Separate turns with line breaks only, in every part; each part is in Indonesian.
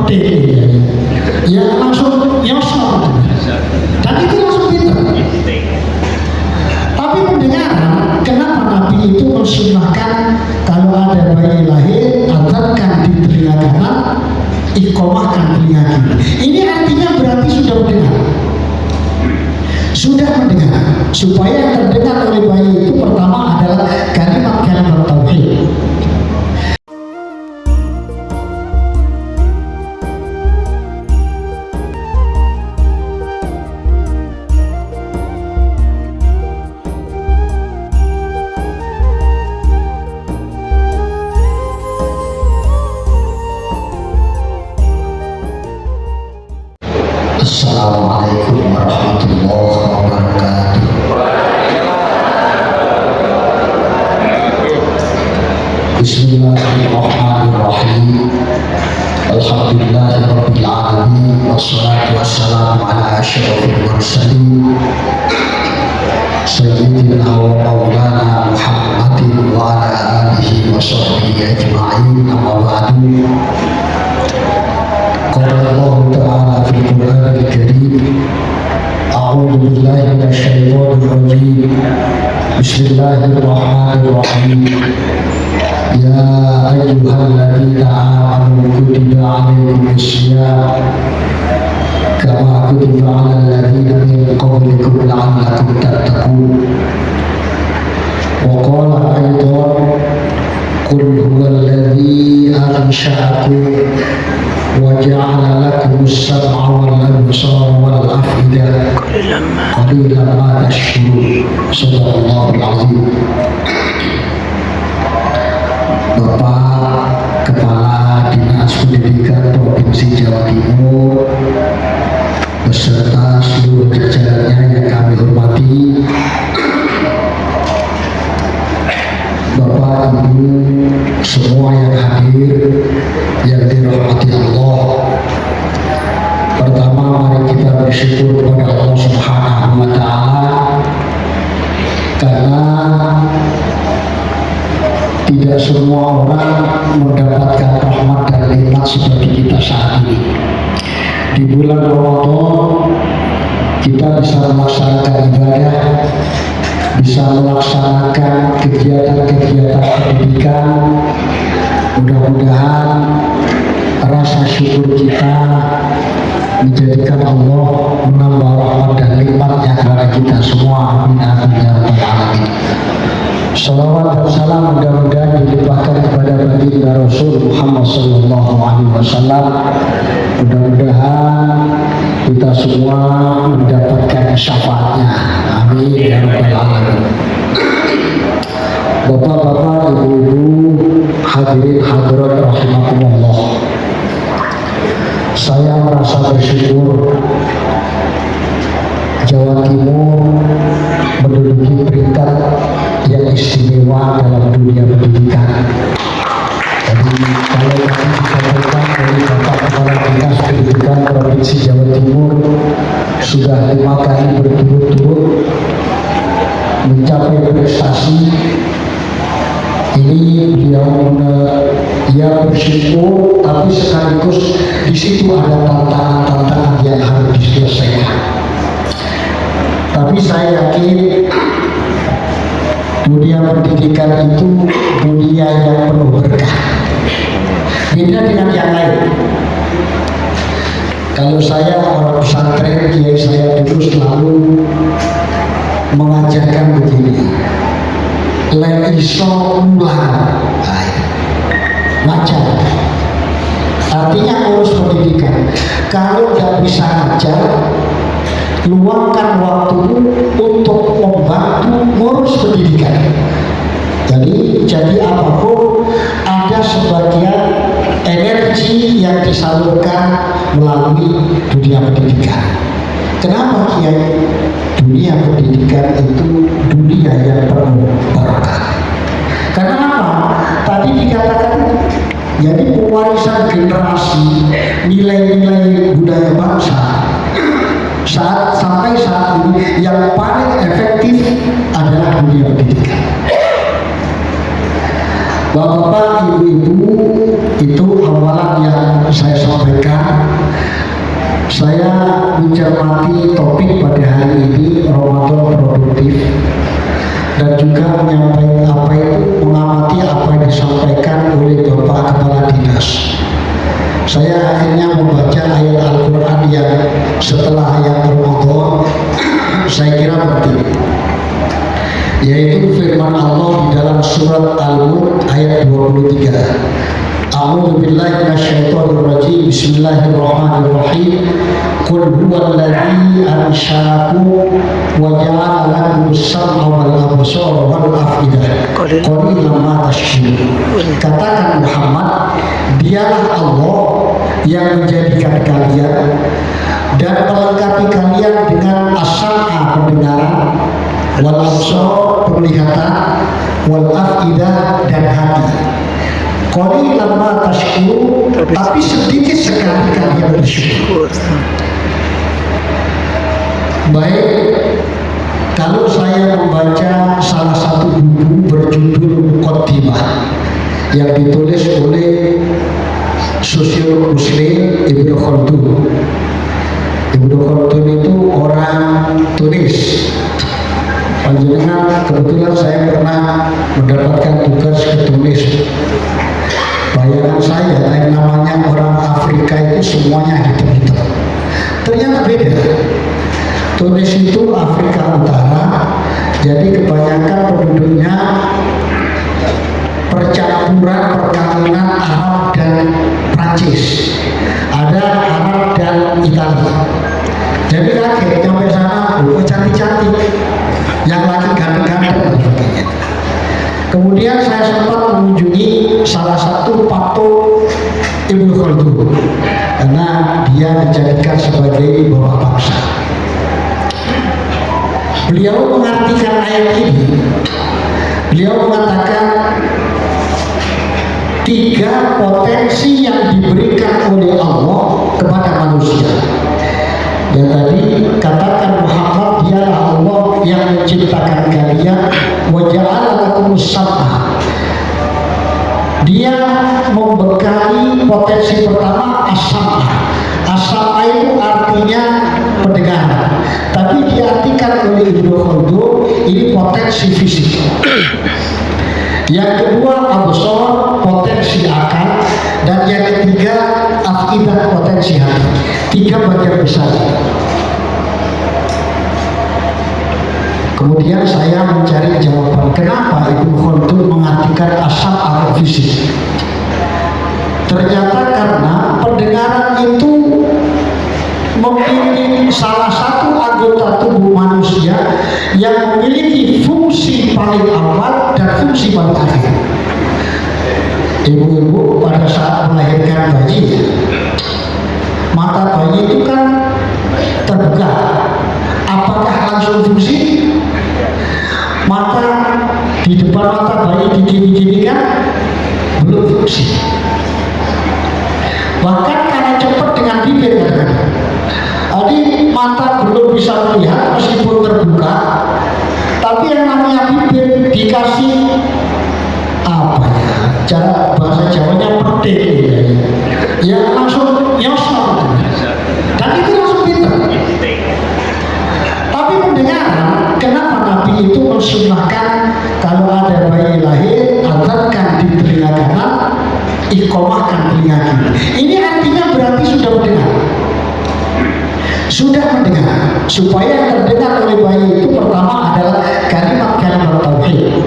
medit ya langsung nyosor dan itu langsung pinter. Tapi pendengaran, kenapa Nabi itu mensunnahkan kalau ada bayi lahir azankan di telinga kanan, iqomahkan telinga kiri. Ini artinya berarti sudah mendengar. Sudah mendengar. Supaya yang terdengar oleh bayi itu pertama adalah kalimat-kalimat tauhid. Assalamualaikum warahmatullahi wabarakatuh. Bismillahirrahmanirrahim. Alhamdulillahirabbil alamin wassalatu wassalamu ala asyrofil mursalin sayyidina wa maulana Muhammadin wa ala alihi wa sahbihi ajma'in. Amma ba'du. Qala Allah Ta'ala fil Qur'anil Karim, A'udzu billahi minasyaitonir rajim. Bismillahirrahmanirrahim. Ya ayyuhalladzina amanu kutiba 'alaikumus-syiyam kama kutiba 'alal ladzina min qablikum la'allakum tattaqun. Wa qala aidan qul huwallazi ansha'akum وَجَعَلَ لَكُمُ السَّمْعَ وَالْأَبْصَارَ وَالْأَفْئِدَةَ قَلِيلًا مَا تَشْكُرُونَ. Shadaqallahul Azim. Bapak Kepala Dinas Pendidikan Provinsi Jawa Timur beserta seluruh jajarannya yang kami hormati, Bapak Ibu semua yang hadir yang dirahmati Allah. Pertama, mari kita bersyukur kepada Allah Subhanahu wa Ta'ala karena tidak semua orang mendapatkan rahmat dan nikmat seperti kita saat ini. Di bulan Ramadan kita bisa melaksanakan ibadah, bisa melaksanakan kegiatan-kegiatan pendidikan. Mudah-mudahan rasa syukur kita menjadikan Allah menambah rahmat dan nikmatnya kepada kita semua. Amin amin ya rabbal alamin. Salawat dan salam mudah-mudahan dilimpahkan kepada baginda Rasul Muhammad sallallahu alaihi wasallam. Mudah-mudahan kita semua mendapatkan syafaatnya. Amin ya rabbal alamin. Bapak-bapak, ibu-ibu, hadirin hadirat rahimakumullah. Saya merasa bersyukur Jawa Timur menduduki peringkat yang istimewa dalam dunia pendidikan. Jadi kalau tadi disampaikan dari Bapak Kepala Dinas Pendidikan Provinsi Jawa Timur sudah 5 kali berturut-turut mencapai prestasi ini, beliau ya bersyukur, tapi sekaligus di situ ada tantangan-tantangan yang harus diselesaikan. Tapi saya yakin dunia pendidikan itu dunia yang penuh berkah. Beda dengan yang lain. Kalau saya orang pesantren, kiai saya dulu selalu mengajarkan begini. Lek iso mulang, ngajar. Artinya ngurus pendidikan. Kalau nggak bisa ngajar, luangkan waktu untuk membantu ngurus pendidikan. Jadi apapun ada sebagian energi yang disalurkan melalui dunia pendidikan. Kenapa Kiai? Dunia pendidikan itu dunia yang penuh berkah. Karena apa? Tadi dikatakan jadi pewarisan generasi nilai-nilai budaya bangsa sampai saat ini yang paling efektif adalah dunia pendidikan. Bapak-bapak, ibu-ibu, itu awalan yang saya sampaikan. Saya mencermati topik pada hari ini Ramadan produktif dan juga mengamati apa yang disampaikan oleh Bapak Kepala Dinas. Saya akhirnya membaca ayat Al-Quran yang setelah ayat Ramadan saya kira penting, yaitu firman Allah di dalam surat Al-Mulk ayat 23. A'udzu billahi minasyaitonir rajim. Bismillahirrahmanirrahim. Qul huwallazi ansha'akum wa ja'ala lakum as-sam'a wal absara wal af'idah qalilan ma tashkurun. Katakan Muhammad, dialah Allah yang menjadikan kalian dan melengkapi kalian dengan as-sam'a pendengaran, wal absara penglihatan, wal af'idah dan hati. Qalilan ma tashkurun, tapi sedikit sekali kalian bersyukur. Baik, kalau saya membaca salah satu buku berjudul Muqaddimah yang ditulis oleh sosiolog Muslim Ibnu Khaldun. Ibnu Khaldun itu orang Tunis. Panjenengan kebetulan saya pernah mendapatkan tugas ke Tunis. Bayangan saya yang namanya orang Afrika itu semuanya hitam-hitam. Ternyata beda. Tunis itu Afrika Utara, jadi kebanyakan penduduknya percampuran perkawinan Arab dan Prancis. Ada Arab dan Italia. Jadi kaget sampai sana, cantik-cantik, yang laki ganteng-ganteng dan sebagainya. Kemudian saya sempat mengunjungi salah satu patung Ibnu Khaldun karena dia dijadikan sebagai bapak bangsa. Beliau mengartikan ayat ini. Beliau mengatakan 3 potensi yang diberikan oleh Allah kepada manusia. Dan tadi katakan Muhammad, dialah Allah yang menciptakan kalian, wa ja'ala lakumus sam'a. Dia membekali potensi pertama as-sam'a. As-sam'a itu artinya pendengaran, tapi diartikan oleh Ibnu Khaldun ini potensi fisik. Yang kedua absar, potensi akal, dan yang ketiga afidah, potensi hati. 3 bagian besar. Kemudian saya mencari jawaban kenapa Ibnu Khaldun mengartikan asam atau fisik. Ternyata karena pendengaran itu memiliki salah satu anggota tubuh manusia yang memiliki fungsi paling awal dan fungsi paling akhir. Ibu-ibu pada saat melahirkan bayi, mata bayi itu kan terbuka. Apakah langsung fungsi? Mata di depan mata bayi digini-gini kan belum fungsi. Bahkan karena cepat dengan bibir kadang-kadang. Jadi mata belum bisa melihat meskipun terbuka, tapi yang namanya bibir dikasih apa ya? Cara bahasa Jawanya pedek ya langsung nyosor. Dan itu langsung pintar. Tapi pendengaran, kenapa Nabi itu mensunnahkan kalau ada bayi lahir, adhankan di telinga kanan, iqomahkan telinga kiri. Ini artinya berarti sudah mendengar. Sudah mendengar. Supaya yang terdengar oleh bayi itu pertama adalah kalimat-kalimat tauhid.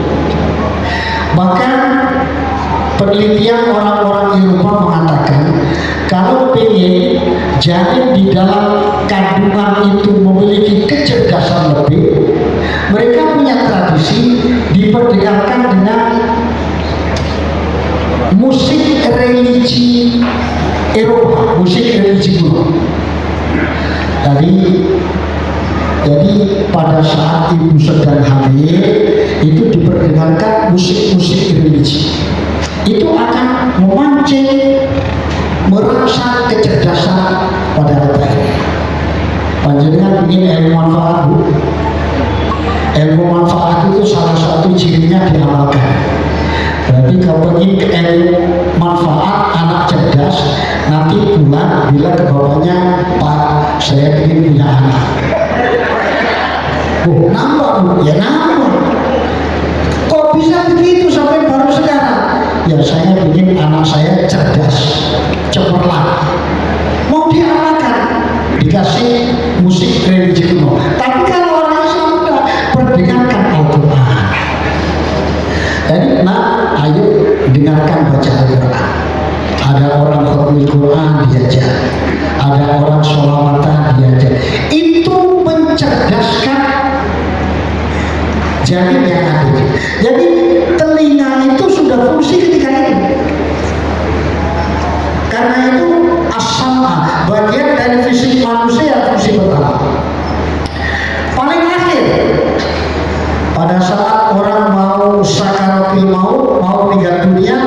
Bahkan penelitian orang-orang Eropa mengatakan kalau pengen janin di dalam kandungan itu memiliki kecerdasan lebih, mereka punya tradisi diperdengarkan dengan musik religi Eropa, musik religi kuno. Jadi pada saat ibu sedang hamil itu diperdengarkan musik-musik religi. Itu akan memancing merangsang kecerdasan pada anak. Panjenengan ingin ilmu manfaat, Bu? Ilmu manfaat itu salah satu cirinya diamalkan. Jadi kalau ingin manfaat anak cerdas, nanti pulang bilang ke bapaknya, Pak, saya ingin punya anak. Oh, nambah Bu, ya nambah. Kok bisa begitu sampai baru sekarang? Ya saya ingin anak saya cerdas, cemerlang. Mau diapakan? Dikasih musik religi kuno. Tapi kalau orang Islam udah perdengarkan Al-Quran. Jadi nah, ayo dengarkan baca Al-Quran. Ada orang khutbah Quran diajar, ada orang sholawatan diajar. Itu mencerdaskan janin yang ada. Jadi telinga itu sudah fungsi ketika ini. Karena itu as-sam'a, bagian dari fisik manusia, fungsi pertama. Paling akhir, pada saat orang mau sakaratul maut, mau tinggal dunia,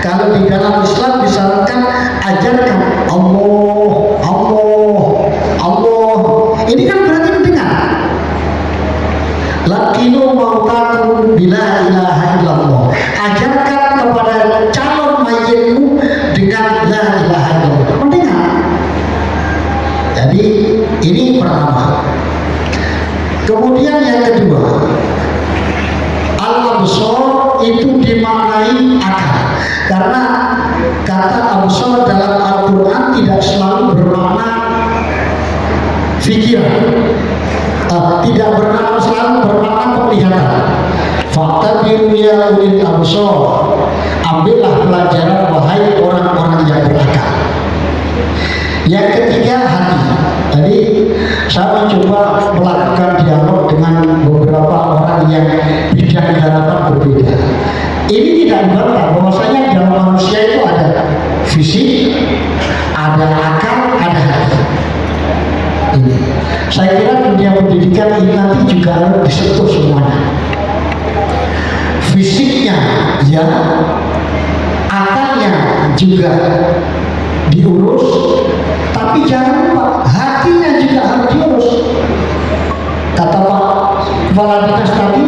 kalau di dalam Islam disarankan ajarkan Allah, Allah, Allah. Ini kan berarti mendengar. Lakinu mautakum bila ilaha illallah. Ajarkan kepada calon mayitmu dengan la ilaha illallah. Mendengar. Jadi ini pertama. Kemudian yang kedua, al-absar itu dimaknai akal. Karena kata absar dalam Al-Quran tidak selalu bermakna pikiran. Tidak selalu bermakna penglihatan. Fakta biru ya ulil absar. Ambillah pelajaran wahai orang-orang yang berakal. Yang ketiga, hati. Jadi saya mencoba melakukan dialog dengan beberapa orang yang bidang harapan berbeda. Ini tidak membantah bahwasanya dalam manusia itu ada fisik, ada akal, ada hati. Ini saya kira dunia pendidikan ini nanti juga harus disentuh semuanya. Fisiknya ya, akalnya juga diurus, tapi jangan lupa hatinya juga harus diurus. Kata Pak Kepala Dinas tadi,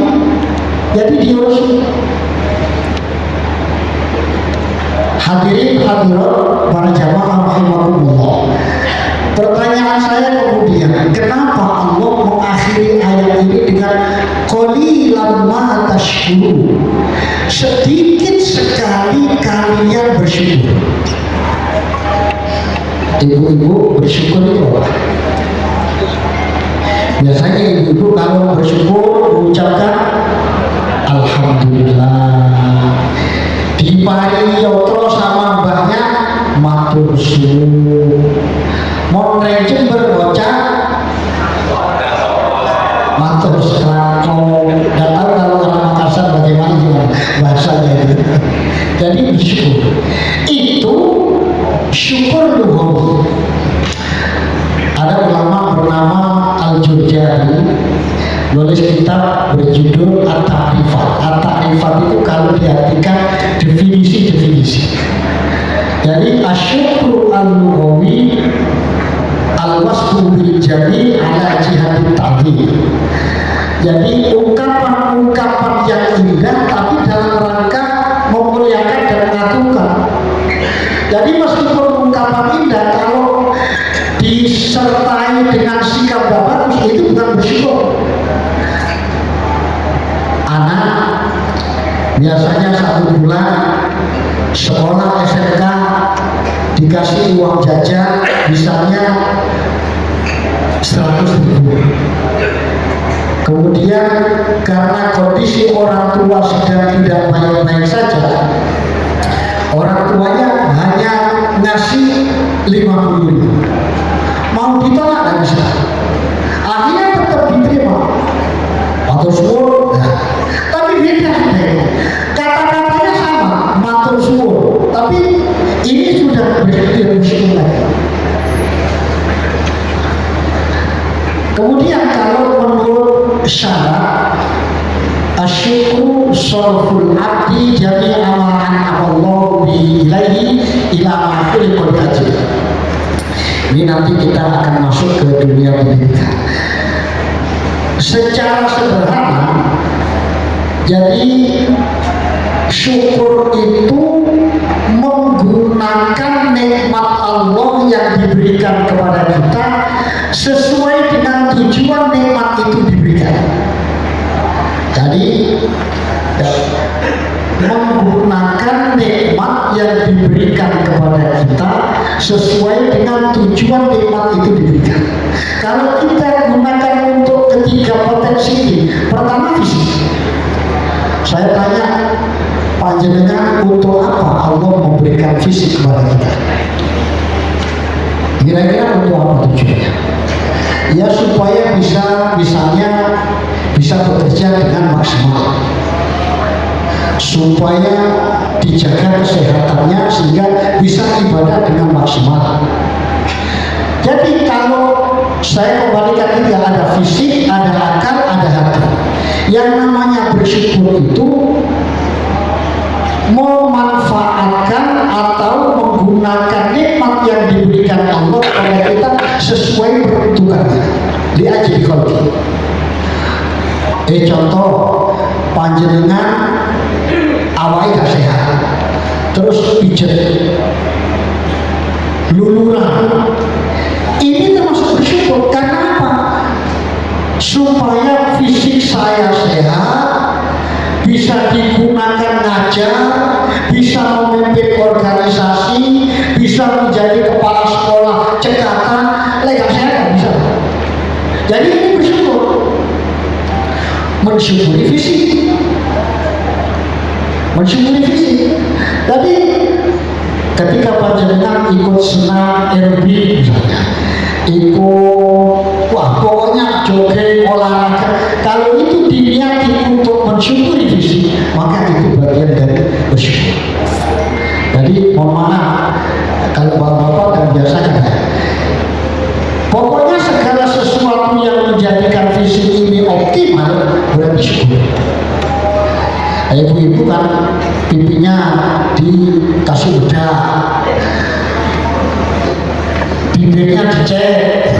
jadi diurus. Hadirin hadirat para jamaah rahimakumullah. Pertanyaan saya kemudian, kenapa Allah mengakhiri ayat ini dengan qalilan ma tashkurun? Sedikit sekali kalian bersyukur. Ibu-ibu bersyukur itu apa? Biasanya ibu-ibu kalau bersyukur mengucapkan Alhamdulillah. Diparingi yotro sama mbahnya matur suwun. Mau rejim berbocah matur selako. Gak tahu kalau orang Makassar bagaimana gimana bahasanya itu. Jadi bersyukur itu syukur luhur. Ada ulama bernama Al-Jurjani nulis kitab berjudul At-Ta'rifat. At-Ta'rifat itu kalau diartikan definisi-definisi. Jadi asyukru al-lughawi al-wasfu bil jami' ala jihati ta'dhim. Jadi ungkapan-ungkapan yang indah tapi dalam rangka memuliakan dan mengagungkan. Jadi meskipun ungkapan indah kalau disertai dengan sikap gak bagus itu bukan bersyukur. Anak biasanya 1 bulan sekolah SMK dikasih uang jajan misalnya 100.000. Kemudian karena kondisi orang tua sedang tidak baik-baik saja, orang tuanya hanya ngasih 50.000. Mau ditolak nggak bisa. Akhirnya tetap diterima. Matur suwun. Nah, tapi beda kata-katanya sama, matur suwun. Tapi ini sudah bersyukur lagi. Kemudian kalau menurut syarat asyukru sorful abdi jami'a ma an'amallahu bi ilaihi ila ma khuliqa bi ajli. Ini nanti kita akan masuk ke dunia pendidikan. Secara sederhana, jadi syukur itu menggunakan nikmat Allah yang diberikan kepada kita sesuai dengan tujuan nikmat itu diberikan. Jadi menggunakan nikmat yang diberikan kepada kita sesuai dengan tujuan nikmat itu diberikan. Kalau kita gunakan untuk ketiga potensi ini, pertama fisik. Saya tanya panjenengan, untuk apa Allah memberikan fisik kepada kita? Kira-kira untuk apa tujuannya? Ya supaya misalnya bisa bekerja dengan maksimal, supaya dijaga kesehatannya sehingga bisa ibadah dengan maksimal. Jadi kalau saya kembalikan, tidak ada fisik, ada akal, ada hati. Yang namanya bersyukur itu memanfaatkan atau menggunakan nikmat yang diberikan Allah kepada kita sesuai peruntukannya. Diaji kalau contoh panjenengan awalnya sehat, terus pijet luluran, ini termasuk bersyukur. Karena apa? Supaya fisik saya sehat, bisa digunakan ngajar, bisa memimpin organisasi, bisa menjadi kepala sekolah cekatan, lega sehat bisa. Jadi ini bersyukur, mensyukuri fisik, mensyukuri fisik. Jadi ketika panjenengan ikut senam aerobik misalnya, ikut pokoknya jogging, olahraga, kalau itu diniati untuk mensyukuri fisik, maka itu bagian dari bersyukur. Jadi mohon maaf kalau bapak-bapak dan biasanya, pokoknya segala sesuatu yang menjadikan fisik ini optimal berarti syukur. Ibu-ibu kan pipinya dikasih bedak, bibirnya dicek,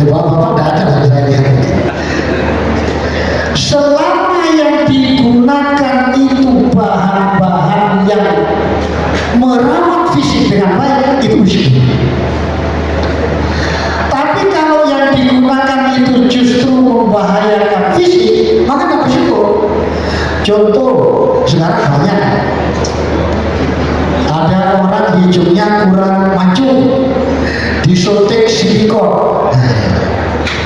bapak-bapak tidak ada saya lihat. Selama yang digunakan itu bahan-bahan yang merawat fisik dengan baik, itu bersyukur. Tapi kalau yang digunakan itu justru membahayakan fisik, maka tidak bersyukur. Contoh sekarang banyak ada orang hidungnya kurang mancung, disuntik silikon.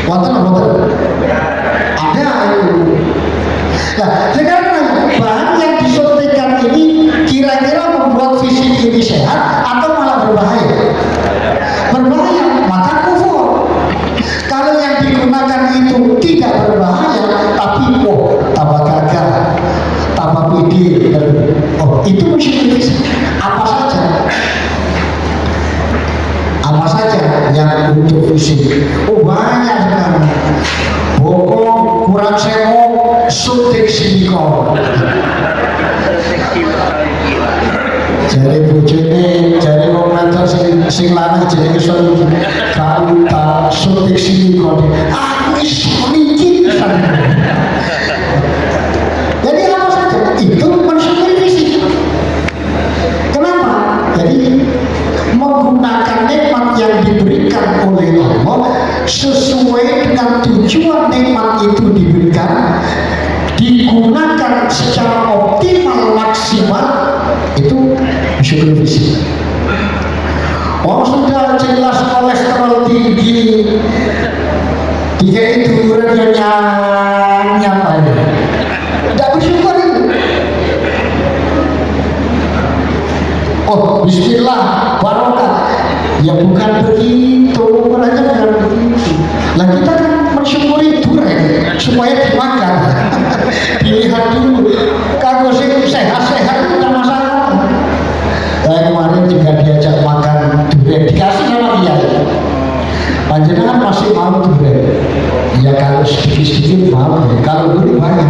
Wonten ada itu. Nah, sekarang bahan yang disuntikkan ini kira-kira membuat fisik ini sehat atau malah berbahaya? Berbahaya, maka kufur. Kalau yang digunakan itu tidak berbahaya, tapi tambah gagal, tambah pede, itu musik fisik. Apa saja yang untuk fisik? Banyak sekali. Bokong kurang semok, suntik silikon. Jadi bojone, jadi wong lanang sing lanang jenenge kalau tak suntik silikon. Aku iso niki. Jadi apa saja itu mensyukuri fisik. Kenapa? Jadi menggunakan nikmat yang diberikan oleh Allah sesuai dengan tujuan nikmat itu diberikan, digunakan secara optimal maksimal, itu syukur fisik. Sudah jelas kolesterol tinggi, tiga itu nyapa tidak bersyukur itu. Bismillah, barokah. Ya bukan begitu, aja bukan begitu. Nah kita kan mensyukuri durian supaya dimakan. Dilihat dulu, kalau sehat-sehat itu tidak masalah. Saya kemarin juga diajak makan durian, dikasih sama dia. Panjenengan masih mau durian? Ya kalau sedikit-sedikit mau, ya. Kalau dulu banyak.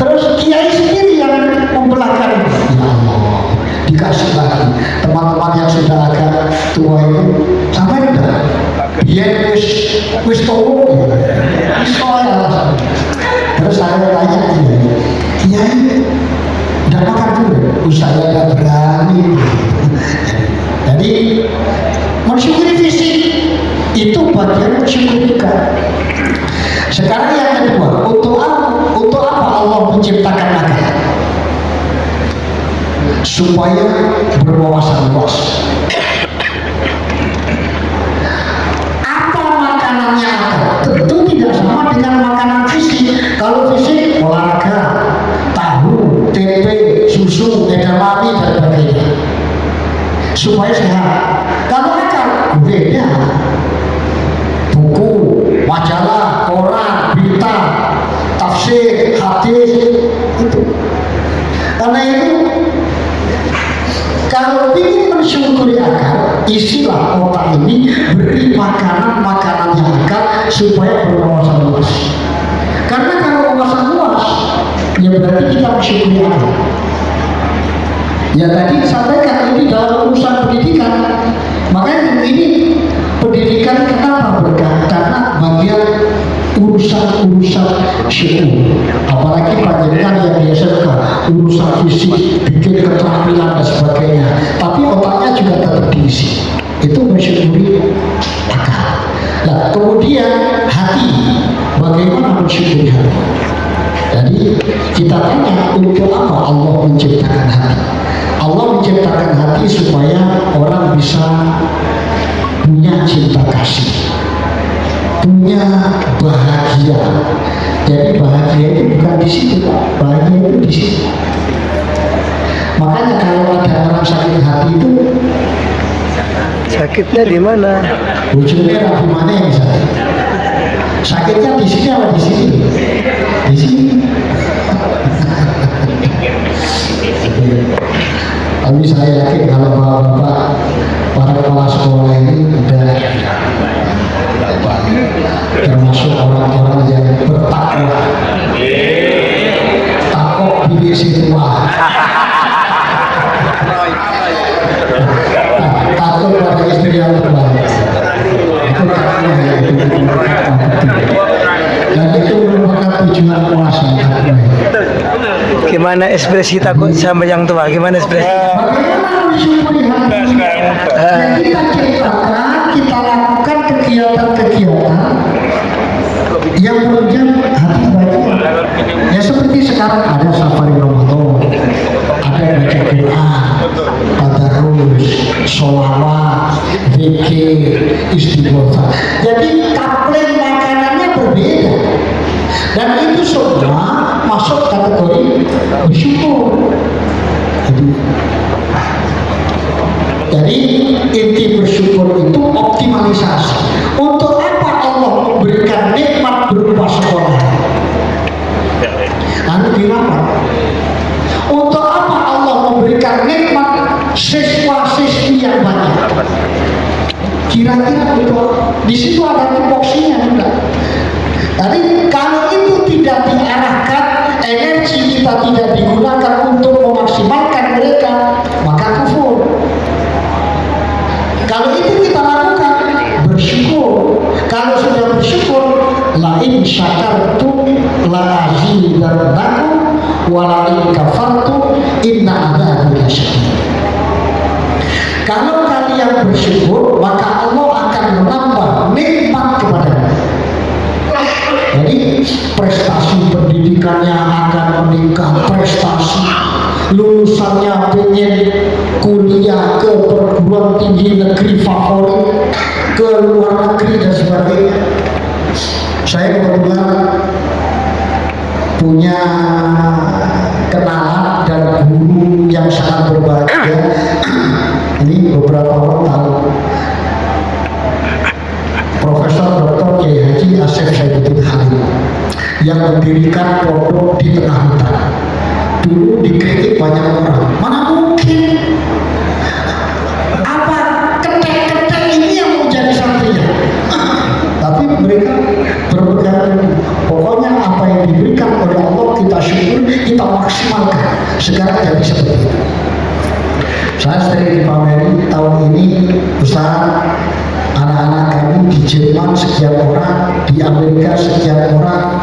Terus kiai sendiri yang membelakang. Ya Allah, dikasih lagi. Teman-teman yang sudah agak tua itu sampai udah biar wis tolong wis soal. Terus saya tanya kiai tidak makan dulu, saya nggak berani. Jadi mensyukuri fisik itu bagian mensyukuri juga. Sekarang yang kedua, untuk apa Allah menciptakan akal? Supaya berwawasan luas. Apa makanannya akal? Tentu tidak sama dengan makanan fisik. Kalau fisik olahraga, tahu, tempe, susu, edamame dan sebagainya. Supaya sehat. Kalau akal beda. Buku, majalah, koran, berita, tafsir, hadis itu. Karena itu kalau ingin mensyukuri akal, isilah otak ini, beri makanan yang akal supaya berwawasan luas. Karena kalau wawasan luas, ya berarti kita mensyukuri akal. Ya tadi sampaikan ini dalam urusan pendidikan, makanya ini pendidikan kenapa berkah? Karena bagian urusan syukur, apalagi panjenengan yang biasa suka urusan fisik, bikin keterampilan dan sebagainya, tapi otaknya juga tetap diisi. Itu mensyukuri akal. Nah, kemudian hati, bagaimana mensyukuri hati? Jadi kita tanya, untuk apa Allah menciptakan hati? Allah menciptakan hati supaya orang bisa punya cinta kasih, punya bahagia. Jadi bahagia itu bukan di situ, bahagia itu di situ. Makanya kalau ada orang sakit hati itu,
sakitnya di mana?
ujungnya di mana yang sakit? Sakitnya di sini apa di sini? Di sini. Tapi saya yakin kalau bapak-bapak, para kepala sekolah ini udah termasuk orang-orang yang bertakwa, takut pilih situah, takut pada istri yang terbaik. Itu takwa ya, dan itu merupakan tujuan puasa.
Gimana ekspresi takut sama yang tua? Gimana ekspresi?
Bagaimana mensyukuri hati? Yang kita ceritakan, kita lakukan kegiatan-kegiatan yang menunjang hati baik. Ya seperti sekarang ada safari Ramadan, ada baca Quran, tadarus, sholawat, zikir, istighfar. Jadi kaplen makanannya berbeda. Dan itu semua masuk kategori bersyukur. Jadi inti bersyukur itu optimalisasi. Untuk apa Allah memberikan nikmat berupa sekolah? Lalu kenapa? Untuk apa Allah memberikan nikmat siswa-siswi yang banyak? Kira-kira itu di situ ada tupoksinya juga. Jadi kalau itu tidak diarahkan, energi kita tidak digunakan untuk memaksimalkan mereka, maka kufur. Kalau itu kita lakukan, bersyukur. Kalau sudah bersyukur, la in syakartum la azidannakum wa la in kafartum inna adzabi lasyadid. Kalau kalian bersyukur, maka Allah akan menambah nikmat kepada-Mu. Jadi prestasi pendidikannya akan meningkat, prestasi lulusannya pengen kuliah ke perguruan tinggi negeri favorit, ke luar negeri dan sebagainya. Saya kebetulan punya kenalan dan guru yang sangat berbahagia. Ini beberapa orang tahu, Profesor Dr. Kiai Haji Asef Saifuddin Halim yang mendirikan pondok di tengah hutan. Dulu dikritik banyak orang, mana mungkin apa ketek-ketek ini yang mau jadi santrinya. Tapi mereka berpegang, pokoknya apa yang diberikan oleh Allah kita syukur, kita maksimalkan. Sekarang jadi seperti itu. Saya sering dipameri tahun ini usaha anak-anak kami di Jerman sekian orang, di Amerika sekian orang.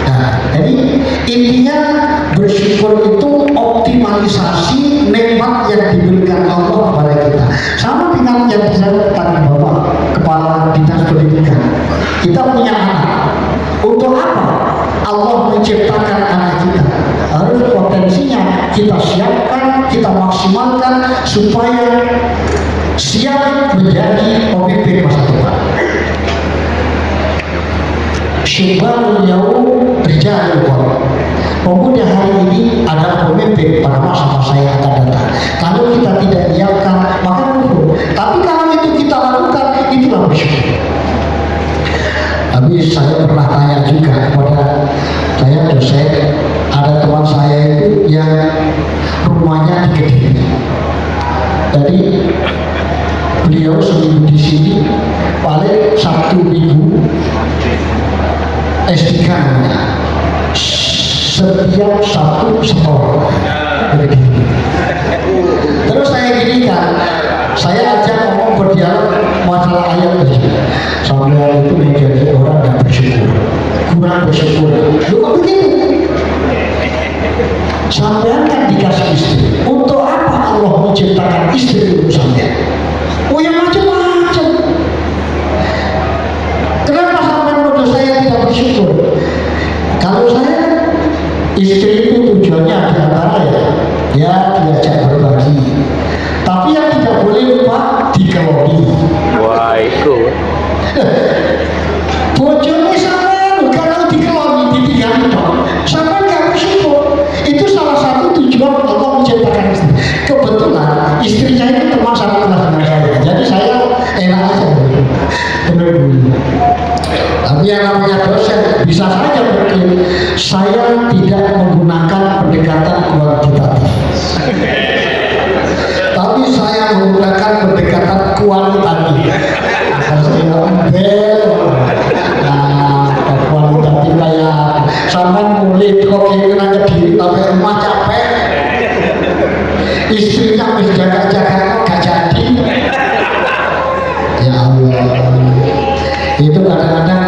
Nah, Jadi intinya bersyukur itu optimalisasi nikmat yang diberikan Allah kepada kita. Sama dengan yang disampaikan Bapak Kepala Dinas Pendidikan. Kita punya anak. Untuk apa Allah menciptakan anak kita? Harus potensinya kita siapkan, kita maksimalkan supaya siap menjadi pemimpin masa depan. Syubhanul yaum rijalul qawm. Pemuda hari ini adalah pemimpin pada masa-masa yang akan datang. Kalau kita tidak menyiapkan, maka kufur. Tapi kalau itu kita lakukan, itulah bersyukur. Tapi saya pernah tanya juga kepada saya dosen, ada teman saya itu yang rumahnya di Kediri. Jadi beliau seminggu di sini, paling Sabtu Minggu S3 setiap Sabtu sekolah. Terus saya gini kan, saya ajak ngomong berdialog masalah ayat ini. Sampai itu menjadi orang yang bersyukur, kurang bersyukur. Lu kok begitu? Sampai kan dikasih istri. Untuk apa Allah menciptakan istri untuk sampai? Oh yang macam-macam. Kenapa sampai menurut saya tidak bersyukur? Kalau saya istri itu tujuannya diantara ya diajak berbagi. Tapi yang tidak boleh lupa dikelola.
Wah, itu.
Bojone sampean kalau dikelola ditinggali dong. Sampean nggak bersyukur. Itu salah satu tujuan Allah menciptakan istri. Kebetulan istrinya itu teman satu kelas dengan saya. Jadi saya enak aja. Tapi yang namanya dosen bisa saja mungkin saya tidak menggunakan pendekatan kuantitatif. Tapi saya menggunakan pendekatan kualitatif. Saya ambil kualitatif kayak sampai mulai kok kira Kediri sampai rumah capek. Istrinya harus jaga-jaga gak jadi. Ya Allah, itu kadang-kadang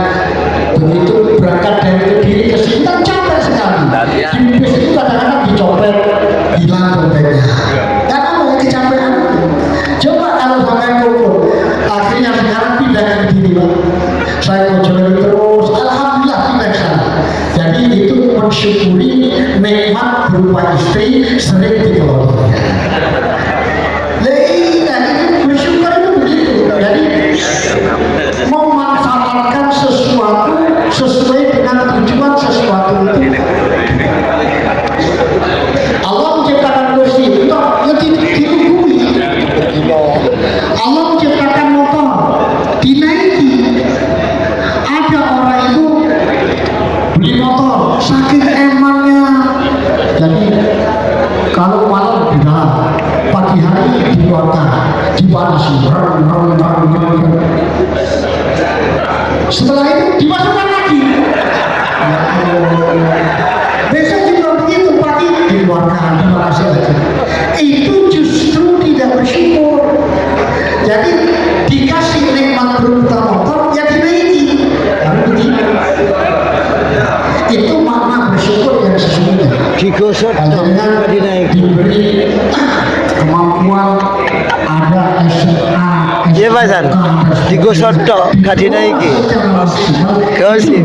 begitu berangkat dari Kediri ke sini kan capek sekali. Di bis itu kadang-kadang dicopet, hilang dompetnya. Karena mau kecapean. Coba kalau sampai kumpul, akhirnya sekarang pindah ke Kediri, Pak. Saya mau terus, alhamdulillah pindah ke sana. Jadi itu mensyukuri nikmat berupa istri sering dikelola. Itu bersyukur itu begitu. Jadi memanfaatkan sesuatu sesuai dengan tujuan sesuatu itu. Allah menciptakan kursi itu yang ditunggu. Allah menciptakan motor dinaiki. Ada orang itu beli motor saking emangnya. Jadi kalau malam di dalam, pagi hari dikeluarkan, dipanasi, setelah itu dimasukkan lagi. Besok juga begitu, pagi dikeluarkan, dipanasi lagi. Itu justru tidak bersyukur. Jadi dikasih nikmat berupa motor, ya dinaiki. Itu makna bersyukur yang sesungguhnya.
Digosok
Dengan
dinaiki.
diberi kemampuan ada SMA.
Iya Pak San, digosok tok gak dinaiki. Gosip.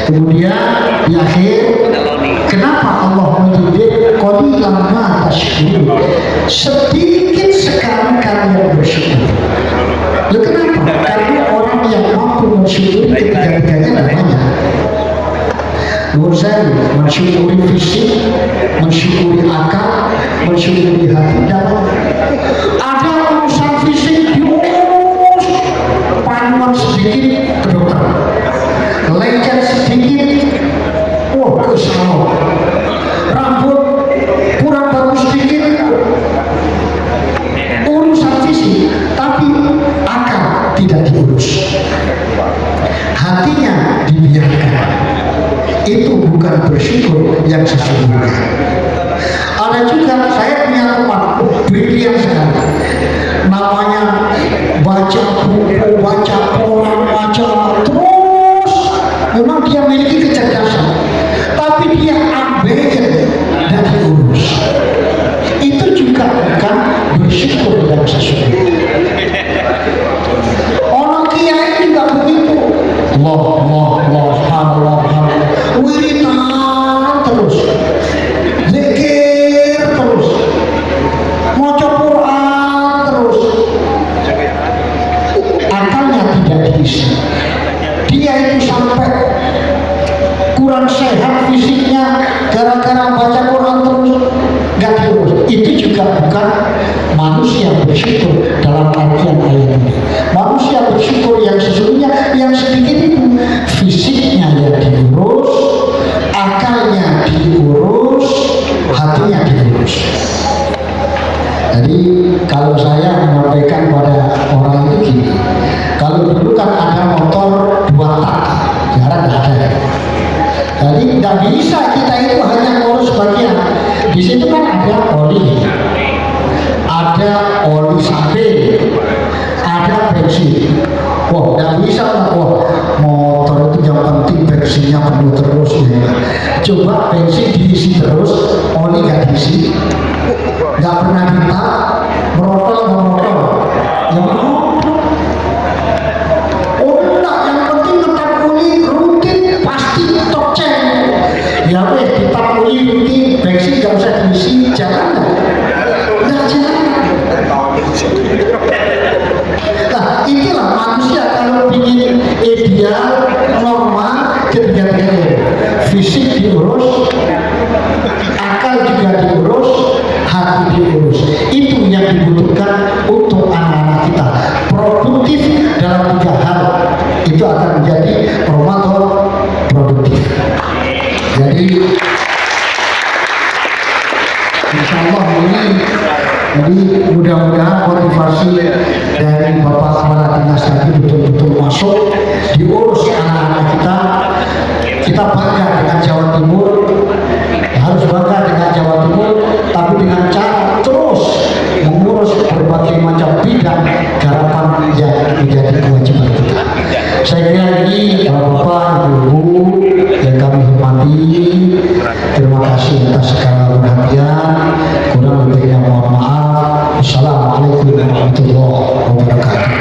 Kemudian di akhir, kenapa Allah mendidik qalilan ma tashkurun? Sedikit sekali kalian bersyukur. Loh kenapa? Karena orang yang mampu mensyukuri ketiga-tiganya namanya. Menurut saya mensyukuri fisik, mensyukuri akal, mensyukuri hati. Ada urusan fisik diurus, panuan sedikit ke dokter, lecet sedikit, ke salon, rambut kurang bagus sedikit, urusan fisik, tapi akal tidak diurus, hatinya dibiarkan. Itu bukan bersyukur yang sesungguhnya. Ada juga saya punya teman brilian sekali, namanya baca buku, baca koran, baca terus bersyukur yang sesungguhnya. Orang kiai juga begitu. Allah, subhanallah, wiridan terus, zikir terus, maca Quran terus, akalnya tidak diisi. Dia itu sampai kurang sehat fisiknya gara-gara baca Quran terus, nggak diurus. Itu juga bukan manusia bersyukur dalam artian ayat ini. Manusia bersyukur yang sesungguhnya yang sedikit itu fisiknya ya diurus, akalnya diurus, hatinya diurus. Jadi kalau saya menyampaikan pada orang itu gini, kalau dulu kan ada motor 2 tak, sekarang nggak ada. Jadi nggak bisa kita itu hanya ngurus bagian. Di situ kan ada oli samping, ada bensin. Wah, nggak bisa lah. Wah, motor itu yang penting bensinnya penuh terus ya. Coba bensin diisi terus, oli nggak diisi, nggak pernah kita merotol. Ya enggak, yang penting tetap oli rutin, pasti top check. Ya weh, tetap oli rutin, bensin nggak usah diisi, jangan nggak jangan. Nah, inilah manusia kalau ingin ideal, normal, ketiga-tiganya fisik diurus, akal juga diurus, hati diurus. Itu yang dibutuhkan untuk anak-anak kita. Produktif dalam 3 hal itu akan menjadi promotor produktif. Jadi insya Allah ini, jadi mudah-mudahan motivasi dari Bapak Kepala Dinas tadi betul-betul masuk, diurus anak-anak kita. Kita bangga dengan Jawa Timur, harus bangga dengan Jawa Timur, tapi dengan cara terus mengurus berbagai macam bidang garapan yang menjadi kewajiban kita. Saya kira ini Bapak, Ibu yang kami hormati, terima kasih atas segala perhatian. Kurang lebihnya mohon maaf. Assalamualaikum warahmatullahi wabarakatuh.